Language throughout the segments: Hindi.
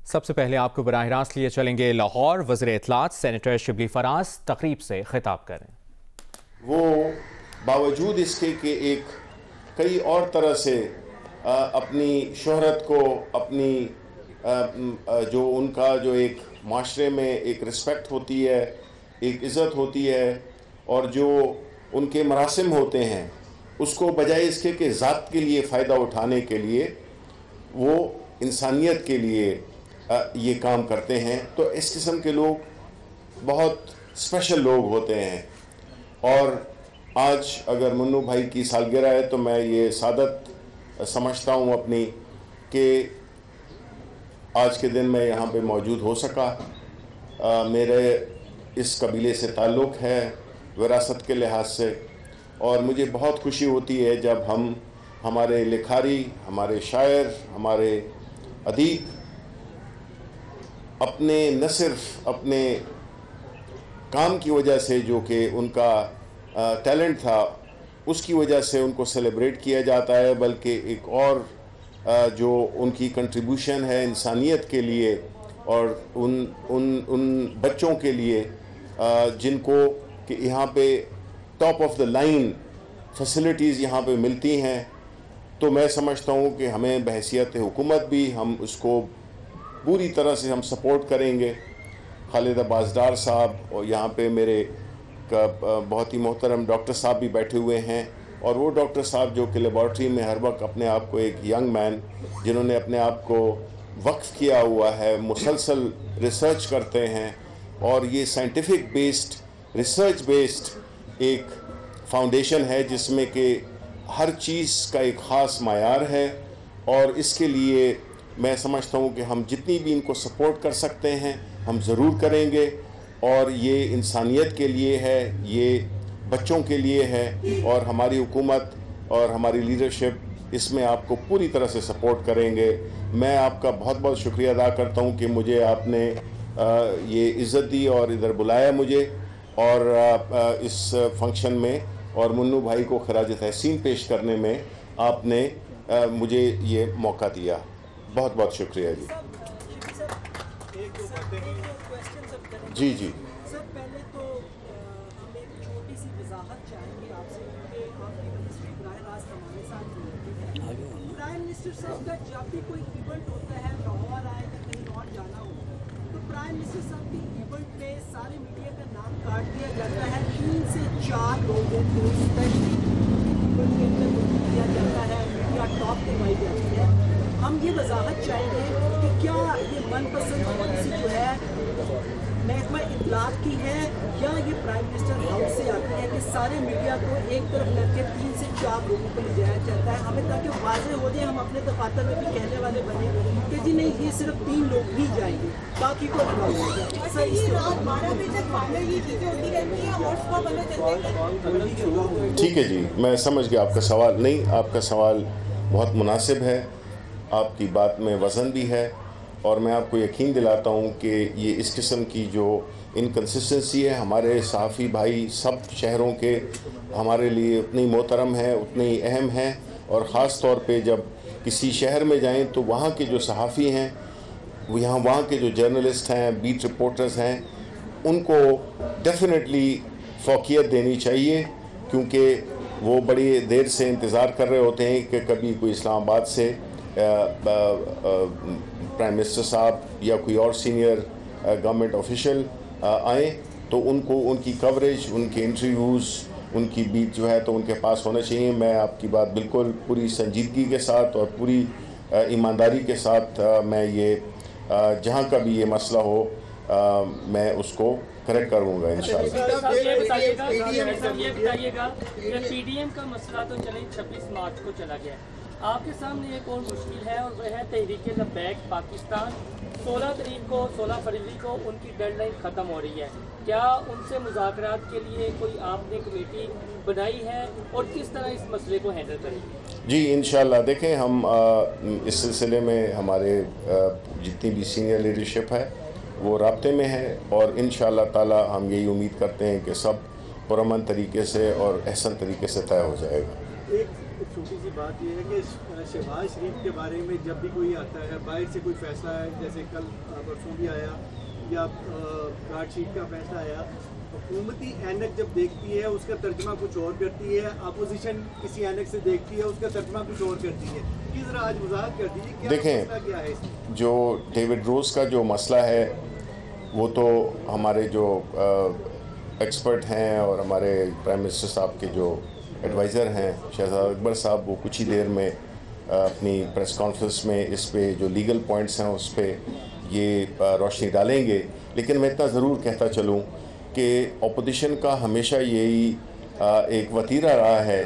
सबसे पहले आपको बराह रास्त लिए चलेंगे लाहौर। वज़ीर इत्तलात सेनेटर शिबली फराज तकरीब से खिताब करें। वो बावजूद इसके कि एक कई और तरह से अपनी शोहरत को, अपनी जो उनका जो एक माशरे में एक रिस्पेक्ट होती है, एक इज़्ज़त होती है, और जो उनके मरासिम होते हैं, उसको बजाय इसके कि ज़ात के लिए फ़ायदा उठाने के लिए वो इंसानियत के लिए ये काम करते हैं। तो इस किस्म के लोग बहुत स्पेशल लोग होते हैं। और आज अगर मुन्नू भाई की सालगिरह है तो मैं ये सादत समझता हूँ अपनी कि आज के दिन मैं यहाँ पे मौजूद हो सका। मेरे इस कबीले से ताल्लुक़ है विरासत के लिहाज से, और मुझे बहुत खुशी होती है जब हमारे लिखारी, हमारे शायर, हमारे अदीब अपने न सिर्फ अपने काम की वजह से, जो कि उनका टैलेंट था, उसकी वजह से उनको सेलिब्रेट किया जाता है, बल्कि एक और जो उनकी कंट्रीब्यूशन है इंसानियत के लिए और उन बच्चों के लिए जिनको कि यहाँ पे top of the line facilities यहाँ पे मिलती हैं। तो मैं समझता हूँ कि हमें बहैसियत हुकूमत भी हम उसको पूरी तरह से हम सपोर्ट करेंगे। खालिद बाज़दार साहब और यहाँ पे मेरे बहुत ही मोहतरम डॉक्टर साहब भी बैठे हुए हैं, और वो डॉक्टर साहब जो कि लेबॉर्ट्री में हर वक्त अपने आप को एक यंग मैन जिन्होंने अपने आप को वक्फ किया हुआ है, मुसलसल रिसर्च करते हैं, और ये साइंटिफिक बेस्ड, रिसर्च बेस्ड एक फाउंडेशन है जिसमें कि हर चीज़ का एक ख़ास मायार है। और इसके लिए मैं समझता हूँ कि हम जितनी भी इनको सपोर्ट कर सकते हैं हम ज़रूर करेंगे, और ये इंसानियत के लिए है, ये बच्चों के लिए है, और हमारी हुकूमत और हमारी लीडरशिप इसमें आपको पूरी तरह से सपोर्ट करेंगे। मैं आपका बहुत बहुत शुक्रिया अदा करता हूँ कि मुझे आपने ये इज़्ज़त दी और इधर बुलाया मुझे, और इस फंक्शन में और मुन्नू भाई को खराज तहसीन पेश करने में आपने मुझे ये मौका दिया। बहुत बहुत शुक्रिया जी। जी जी सर, पहले तो हम एक छोटी सी वजाहत चाहेंगे आपसे कि आपकी मिनिस्ट्री बराह रास्त हमारे साथ जुड़ी है। प्राइम मिनिस्टर साहब का जब भी कोई इवेंट होता है, लाहौर आए या कहीं और जाना हो, तो प्राइम मिनिस्टर साहब के इवेंट पे सारे मीडिया का नाम काट दिया जाता है। 3 से 4 लोगों को स्पेशली इवेंट के अंदर किया जाता है, मीडिया टॉप करवाई जाती है। हम ये वजाहत चाहेंगे कि क्या ये मनपसंद पॉलिसी जो है महकमा इत्तलात की है, या ये प्राइम मिनिस्टर हाउस से आती है कि सारे मीडिया को एक तरफ करके 3 से 4 लोगों को ले जाया जाता है। हमें ताकि वाज़ेह हो जाए, हम अपने दफातर में भी कहने वाले बने कि जी नहीं, ये सिर्फ 3 लोग ही जाएंगे, बाकी को अलाउ हो जाए। सर, इस रात 12 बजे तक फाइनल ये चीज़ें होती रहती हैं और सुबह बंद चलते हैं। ठीक है जी, मैं समझ गया आपका सवाल। नहीं, आपका सवाल बहुत मुनासिब है, आपकी बात में वज़न भी है, और मैं आपको यकीन दिलाता हूँ कि ये इस किस्म की जो इनकन्सिस्टेंसी है, हमारे सहाफ़ी भाई सब शहरों के हमारे लिए उतनी मोहतरम है, उतनी अहम है, और ख़ास तौर पे जब किसी शहर में जाएं तो वहाँ के जो सहाफ़ी हैं, वहाँ के जो जर्नलिस्ट हैं, बीट रिपोर्टर्स हैं, उनको डेफिनेटली फ़ौक़ियत देनी चाहिए, क्योंकि वो बड़ी देर से इंतज़ार कर रहे होते हैं कि कभी कोई इस्लामाबाद से प्राइम मिनिस्टर साहब या कोई और सीनियर गवर्नमेंट ऑफिशियल आए, तो उनको उनकी कवरेज, उनके इंटरव्यूज़, उनकी बीट जो है तो उनके पास होना चाहिए। मैं आपकी बात बिल्कुल पूरी संजीदगी के साथ और पूरी ईमानदारी के साथ मैं ये जहाँ का भी ये मसला हो मैं उसको करेक्ट करूँगा इंशाल्लाह। ये बताइएगा कि पीडीएम का मसला तो चले 26 मार्च को चला गया, आपके सामने एक और मुश्किल है, और वह है तहरीक लब्बैक पाकिस्तान। 16 फरवरी को उनकी डेडलाइन ख़त्म हो रही है। क्या उनसे मुज़ाकरात के लिए कोई आपने कमेटी बनाई है, और किस तरह इस मसले को हैंडल करेंगे? जी इंशाल्लाह। देखें, हम इस सिलसिले में हमारे जितनी भी सीनियर लीडरशिप है वो राब्ते में है, और इंशाल्लाह ताला हम यही उम्मीद करते हैं कि सब पुरअमन तरीके से और अहसन तरीके से तय हो जाएगा। एक छोटी सी बात यह है कि शहबाज शरीफ के बारे में जब भी कोई आता है बाहर से कोई फैसला है, जैसे कल परसों भी आया या चार्जशीट का फैसला आया, हुकूमती ऐनक जब देखती है उसका तर्जमा कुछ और करती है, अपोजिशन किसी ऐनक से देखती है उसका तर्जमा कुछ और करती है। कि ज़रा आज वजाहत कर दीजिए क्या मसला क्या है इसमें? जो डेविड रोज का जो मसला है वो तो हमारे जो एक्सपर्ट हैं और हमारे प्राइम मिनिस्टर साहब के जो एडवाइज़र हैं शहजाद अकबर साहब, वो कुछ ही देर में अपनी प्रेस कॉन्फ्रेंस में इस पे जो लीगल पॉइंट्स हैं उस पे ये रोशनी डालेंगे। लेकिन मैं इतना ज़रूर कहता चलूँ कि अपोजिशन का हमेशा यही एक वतीरा रहा है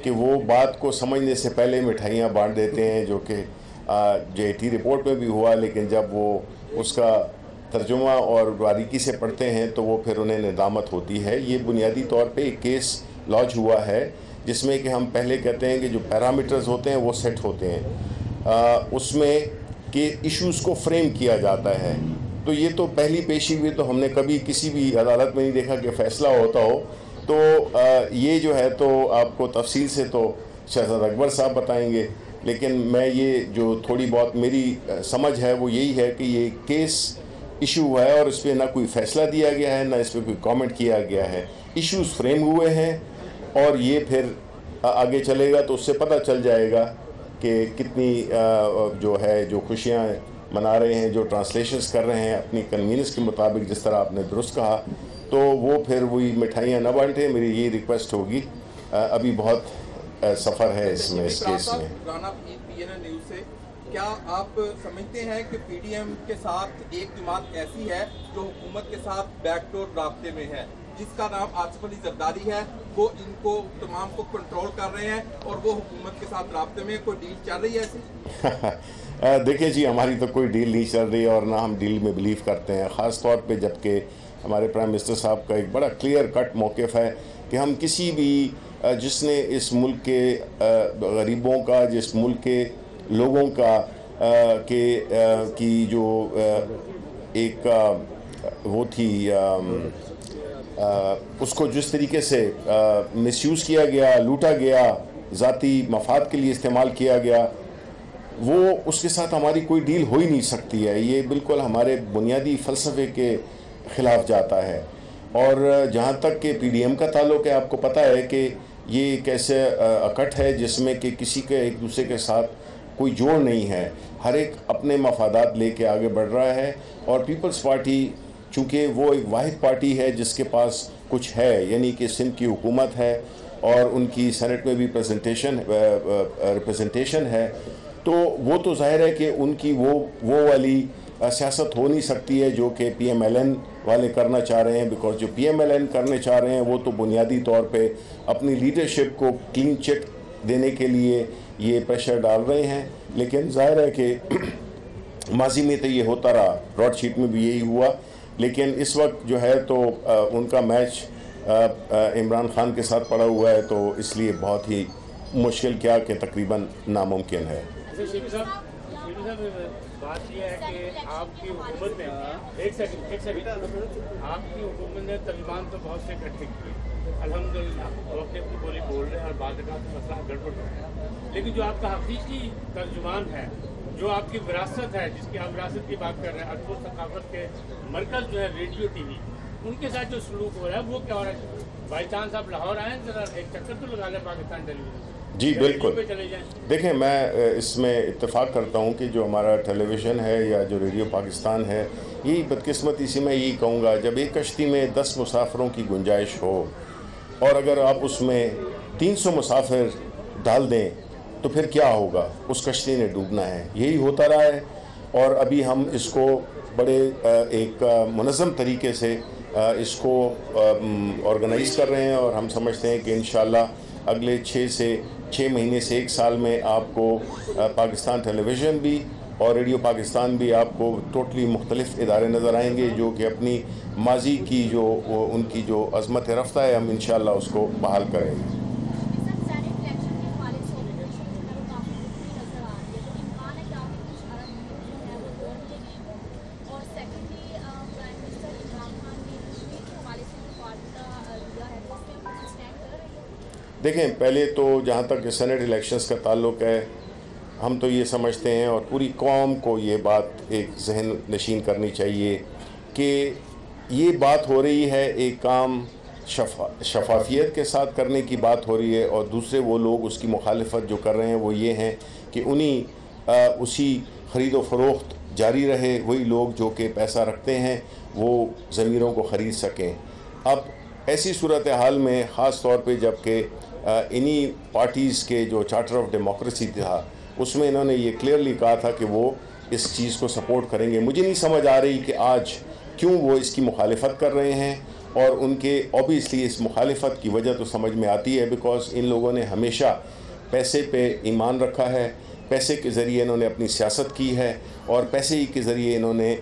कि वो बात को समझने से पहले मिठाइयाँ बांट देते हैं, जो कि JT रिपोर्ट में भी हुआ। लेकिन जब वो उसका तर्जुमा और बारीकी से पढ़ते हैं तो वो फिर उन्हें नदामत होती है। ये बुनियादी तौर पे एक केस लॉन्च हुआ है जिसमें कि हम पहले कहते हैं कि जो पैरामीटर्स होते हैं वो सेट होते हैं, उसमें कि इश्यूज़ को फ्रेम किया जाता है। तो ये तो पहली पेशी हुई, तो हमने कभी किसी भी अदालत में नहीं देखा कि फ़ैसला होता हो। तो ये जो है तो आपको तफसील से तो शहजाद अकबर साहब बताएंगे, लेकिन मैं ये जो थोड़ी बहुत मेरी समझ है वो यही है कि ये केस इशू है और इस पर ना कोई फ़ैसला दिया गया है, ना इस पर कोई कमेंट किया गया है। इश्यूज़ फ्रेम हुए हैं और ये फिर आगे चलेगा तो उससे पता चल जाएगा कि कितनी जो है जो खुशियाँ मना रहे हैं, जो ट्रांसलेशंस कर रहे हैं अपनी कन्वीनियंस के मुताबिक, जिस तरह आपने दुरुस्त कहा, तो वो फिर वही मिठाइयाँ न बांटे। मेरी ये रिक्वेस्ट होगी। अभी बहुत सफ़र है इसमें, इस केस में। PNN न्यूज़ से क्या आप समझते हैं कि PDM के साथ एक जमात ऐसी है जो हुकूमत के साथ बैकडोर राब्ते में है, जिसका नाम आसिफ अली जरदारी है, वो इनको तमाम को कंट्रोल कर रहे हैं और वो हुकूमत के साथ राब्ते में? कोई डील चल रही है ऐसी? देखिए जी, हमारी तो कोई डील नहीं चल रही है और ना हम डील में बिलीव करते हैं, ख़ास तौर पे जबकि हमारे प्राइम मिनिस्टर साहब का एक बड़ा क्लियर कट मौक़िफ़ है कि हम किसी भी जिसने इस मुल्क के गरीबों का, जिस मुल्क के लोगों का की जो एक वो थी उसको जिस तरीके से मिसयूज़ किया गया, लूटा गया, ज़ाती मफाद के लिए इस्तेमाल किया गया, वो उसके साथ हमारी कोई डील हो ही नहीं सकती है। ये बिल्कुल हमारे बुनियादी फ़लसफ़े के ख़िलाफ़ जाता है। और जहाँ तक कि PDM का ताल्लुक़ है, आपको पता है कि ये एक ऐसे अकट है जिसमें कि किसी के एक दूसरे के साथ कोई जोड़ नहीं है, हर एक अपने मफादात लेके आगे बढ़ रहा है। और पीपल्स पार्टी चूँकि वो एक वाहिद पार्टी है जिसके पास कुछ है, यानी कि सिंध की हुकूमत है और उनकी सेनेट में भी रिप्रेजेंटेशन है, तो वो तो ज़ाहिर है कि उनकी वो वाली सियासत हो नहीं सकती है जो कि PMLN वाले करना चाह रहे हैं। बिकॉज जो PMLN करने चाह रहे हैं वो तो बुनियादी तौर पे अपनी लीडरशिप को क्लीन चिट देने के लिए ये प्रेशर डाल रहे हैं। लेकिन ज़ाहिर है कि माजी में तो ये होता रहा, ब्रॉड शीट में भी यही हुआ, लेकिन इस वक्त जो है तो उनका मैच इमरान खान के साथ पड़ा हुआ है, तो इसलिए बहुत ही मुश्किल क्या कि तकरीबन नामुमकिन है। बात यह है कि आपकी हुकूमत ने एक सेकंड आपकी हुकूमत ने तर्जुमान तो बहुत से इकट्ठे किए, अल्हम्दुलिल्लाह वो अपनी बोली बोल रहे हैं और बाद का तो मसला गड़बड़ हो रहा है। लेकिन जो आपका हकीकी तर्जुमान है, जो आपकी विरासत है, जिसकी आप विरासत की बात कर रहे हैं, अदब सकाफत के मरकज़ जो है रेडियो TV, उनके साथ जो सलूक हो रहा है वो क्या हो रहा है? बाई चांस आप लाहौर आएँ, ज़रा एक चक्कर तो लगा लें पाकिस्तान टेलीविज़न। जी बिल्कुल। देखें, मैं इसमें इत्तेफाक करता हूँ कि जो हमारा टेलीविज़न है या जो रेडियो पाकिस्तान है, यही बदकिस्मती से मैं यही कहूँगा, जब एक कश्ती में 10 मुसाफिरों की गुंजाइश हो और अगर आप उसमें 300 मुसाफिर डाल दें तो फिर क्या होगा? उस कश्ती ने डूबना है। यही होता रहा है और अभी हम इसको बड़े एक मुनज़्ज़म तरीके से इसको ऑर्गेनाइज़ कर रहे हैं और हम समझते हैं कि इंशाअल्लाह अगले 6 महीने से 1 साल में आपको पाकिस्तान टेलीविज़न भी और रेडियो पाकिस्तान भी आपको टोटली मुख्तलिफ़ इदारे नज़र आएंगे जो कि अपनी माजी की जो उनकी जो अज़मत रफ्ता है, हम इंशाअल्लाह उसको बहाल करेंगे। देखें, पहले तो जहाँ तक सेनेट इलेक्शंस का ताल्लुक़ है, हम तो ये समझते हैं और पूरी कौम को ये बात एक जहन नशीन करनी चाहिए कि ये बात हो रही है एक काम शफाफियत के साथ करने की बात हो रही है, और दूसरे वो लोग उसकी मुखालिफत जो कर रहे हैं वो ये हैं कि उसी ख़रीद व फ़रोख्त जारी रहे, वही लोग जो कि पैसा रखते हैं वो ज़मीरों को ख़रीद सकें। अब ऐसी सूरत हाल में ख़ास तौर पे जबकि इन्हीं पार्टीज़ के जो चार्टर ऑफ डेमोक्रेसी था उसमें इन्होंने ये क्लियरली कहा था कि वो इस चीज़ को सपोर्ट करेंगे। मुझे नहीं समझ आ रही कि आज क्यों वो इसकी मुखालिफत कर रहे हैं, और उनके ऑब्वियसली इस मुखालिफत की वजह तो समझ में आती है बिकॉज़ इन लोगों ने हमेशा पैसे पे ईमान रखा है, पैसे के ज़रिए इन्होंने अपनी सियासत की है और पैसे ही के ज़रिए इन्होंने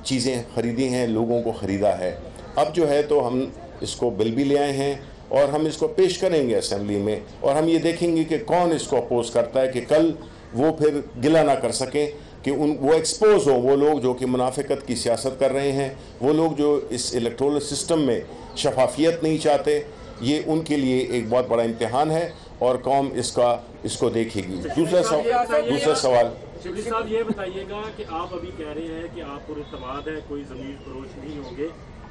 चीज़ें ख़रीदी हैं, लोगों को ख़रीदा है। अब जो है तो हम इसको बिल भी ले आए हैं और हम इसको पेश करेंगे असेंबली में, और हम ये देखेंगे कि कौन इसको अपोज़ करता है कि कल वो फिर गिला ना कर सकें कि वो एक्सपोज हो, वो लोग जो कि मुनाफिकत की सियासत कर रहे हैं, वो लोग जो इस इलेक्टोरल सिस्टम में शफाफियत नहीं चाहते। ये उनके लिए एक बहुत बड़ा इम्तिहान है और कौम इसको देखेगी। दूसरा सवाल शिबली साहब, ये बताइएगा कि आप अभी कह रहे हैं कि आप पुरइत्तेमाद है, कोई ज़मीर फरोश नहीं होंगे,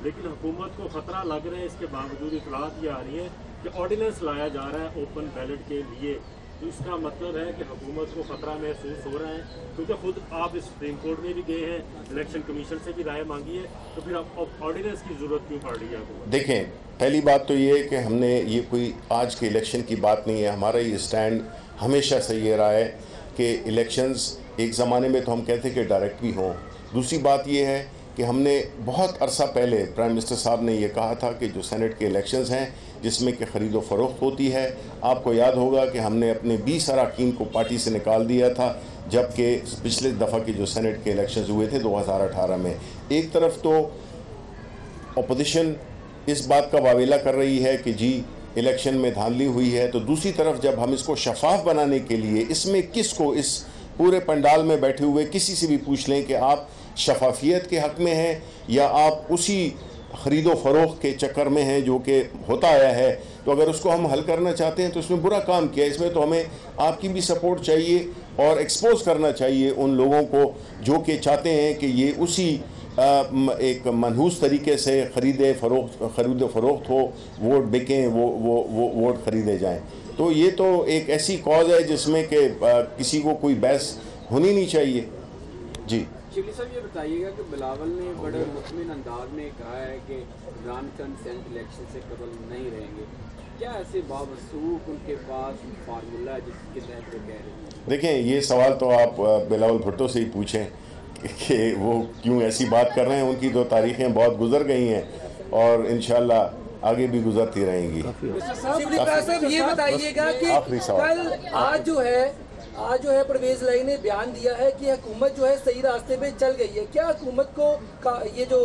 लेकिन हुकूमत को ख़तरा लग रहा है, इसके बावजूद इतलात ये आ रही है कि ऑर्डिनेंस लाया जा रहा है ओपन बैलेट के लिए, तो इसका मतलब है कि हुकूमत को ख़तरा महसूस हो रहा है, क्योंकि खुद आप इस सुप्रीम कोर्ट में भी गए हैं, इलेक्शन कमीशन से भी राय मांगी है, तो फिर आप ऑर्डिनेंस की ज़रूरत क्यों पड़ रही है आपको? देखें, पहली बात तो ये है कि हमने ये कोई आज के इलेक्शन की बात नहीं है, हमारा ये स्टैंड हमेशा से ये रहा है कि इलेक्शंस एक ज़माने में तो हम कहते कि डायरेक्ट भी हों। दूसरी बात ये है कि हमने बहुत अरसा पहले प्राइम मिनिस्टर साहब ने ये कहा था कि जो सेनेट के इलेक्शंस हैं जिसमें कि ख़रीद व फ़रोख्त होती है, आपको याद होगा कि हमने अपने 20 अरकान को पार्टी से निकाल दिया था, जबकि पिछले दफ़ा के जो सेनेट के इलेक्शंस हुए थे 2018 में। एक तरफ तो अपोजिशन इस बात का वावेला कर रही है कि जी इलेक्शन में धांधली हुई है, तो दूसरी तरफ जब हम इसको शफाफ बनाने के लिए इसमें किसको, इस पूरे पंडाल में बैठे हुए किसी से भी पूछ लें कि आप शफाफियत के हक़ में हैं या आप उसी ख़रीदो फ़रोख्त के चक्कर में हैं जो कि होता आया है, तो अगर उसको हम हल करना चाहते हैं तो इसमें बुरा काम किया। इसमें तो हमें आपकी भी सपोर्ट चाहिए और एक्सपोज करना चाहिए उन लोगों को जो कि चाहते हैं कि ये उसी एक मनहूस तरीके से ख़रीद फ़रोख्त हो, वोट बिकें, वो वोट ख़रीदे जाएं। तो ये तो एक ऐसी कॉज है जिसमें कि किसी को कोई बहस होनी नहीं चाहिए। जी शिबली साहब, ये बताइएगा कि बिलावल ने बड़े मुतमिन अंदाज में कहा है कि इमरान खान सेंट इलेक्शन से कबल नहीं रहेंगे, क्या ऐसे बावसूख उनके पास फार्मूला है जिसके तहत वो कह रहे हैं? देखें, ये सवाल तो आप बिलावल भुट्टो से ही पूछें कि वो क्यों ऐसी बात कर रहे हैं। उनकी तो तारीखें बहुत गुजर गई हैं और इंशाल्लाह आगे भी गुजरती रहेंगी। ये बताइएगा कि कल आज जो है परवेज लाई ने बयान दिया है कि हुकूमत जो है सही रास्ते पे चल गई है। क्या हुकूमत को ये जो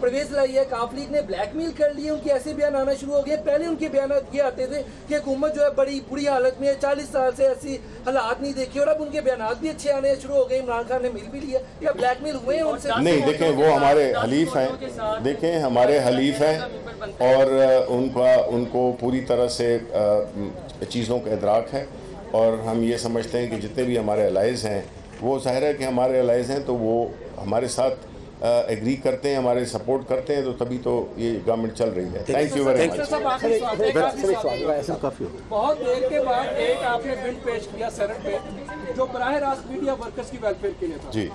परवेज लाई है काफ लीग ने ब्लैकमेल कर लिए? उनके ऐसे बयान आना शुरू हो गए। पहले उनके बयान ये आते थे कि हुकूमत जो है बड़ी बुरी हालत में है, 40 साल से ऐसी हालात नहीं देखी, और अब उनके बयान भी अच्छे आने शुरू हो गए। इमरान खान ने मिल भी लिया, या ब्लैकमेल हुए हैं उनसे? नहीं, देखें, वो हमारे हलीफ हैं, देखें हमारे हलीफ हैं और उनको पूरी तरह से चीज़ों का इदराक है, और हम ये समझते हैं कि जितने भी हमारे अलाइज़ हैं वो ज़ाहिर है कि हमारे अलाइज़ हैं तो वो हमारे साथ एग्री करते हैं, हमारे सपोर्ट करते हैं, तो तभी तो ये गवर्नमेंट चल रही है। Thank you very much. बहुत देर के बाद एक आपने बिल पेश किया सेनेट में जो बराह रास्त मीडिया वर्कर्स की वेलफेयर के लिए था जी,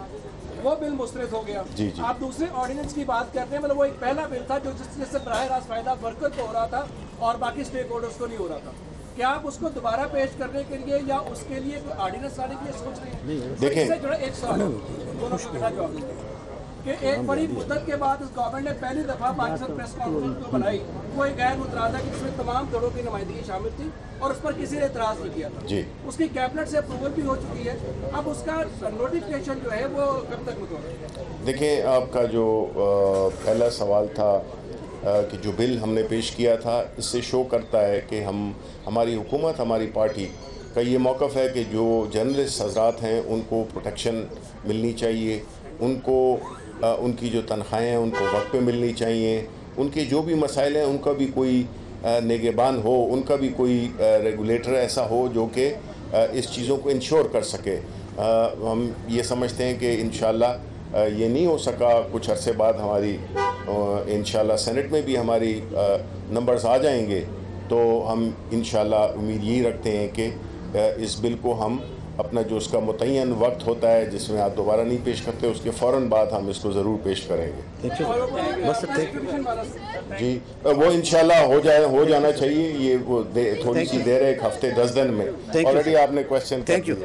वो बिल मुस्तरद हो गया। जी जी। आप दूसरे ऑर्डिनेंस की बात करते हैं, मतलब वो एक पहला बिल था जो जिससे बराह रास्त फायदा वर्कर को हो रहा था और बाकी स्टेक होल्डर्स को नहीं हो रहा था। क्या आप उसको दोबारा पेश करने के लिए या उसके लिए कोई ऑर्डिनेंस लाने के लिए सोच रहे हैं? देखें, जुड़ा एक सवाल दोनों का बेटा जवाब देंगे कि एक बड़ी मुद्दत के बाद इस गवर्नमेंट ने पहली दफा पाकिस्तान प्रेस कॉन्फ्रेंस को बनाई, वो एक गैर मुतरादा कि जिसमें तमाम दलों की नुमाइंदगी शामिल थी और उस पर किसी ने एतराज़ नहीं किया था जी। उसकी कैबिनेट से अप्रूवल भी हो चुकी है, अब उसका नोटिफिकेशन जो है वो कब तक मुतवक्किल? देखें, आपका जो पहला सवाल था कि जो बिल हमने पेश किया था, इससे शो करता है कि हमारी हुकूमत, हमारी पार्टी का ये मौक़िफ़ है कि जो जर्नलिस्ट हज़रात हैं उनको प्रोटेक्शन मिलनी चाहिए, उनको उनकी जो तनख्वाहें हैं उनको वक्त पे मिलनी चाहिए, उनके जो भी मसाइल हैं उनका भी कोई निगहबान हो, उनका भी कोई रेगुलेटर ऐसा हो जो कि इस चीज़ों को इंश्योर कर सके। हम ये समझते हैं कि इंशाल्लाह ये नहीं हो सका, कुछ अरसे बाद हमारी इंशाल्लाह सेनेट में भी हमारी नंबर्स आ जाएंगे, तो हम इंशाल्लाह उम्मीद यही रखते हैं कि इस बिल को हम अपना जो उसका मुतय्यन वक्त होता है जिसमें आप दोबारा नहीं पेश करते, उसके फ़ौरन बाद हम इसको ज़रूर पेश करेंगे। जी, वो इंशाल्लाह हो जाना चाहिए। ये वो थोड़ी सी देर है, 1 हफ्ते 10 दिन में। ऑलरेडी आपने क्वेश्चन। Thank you.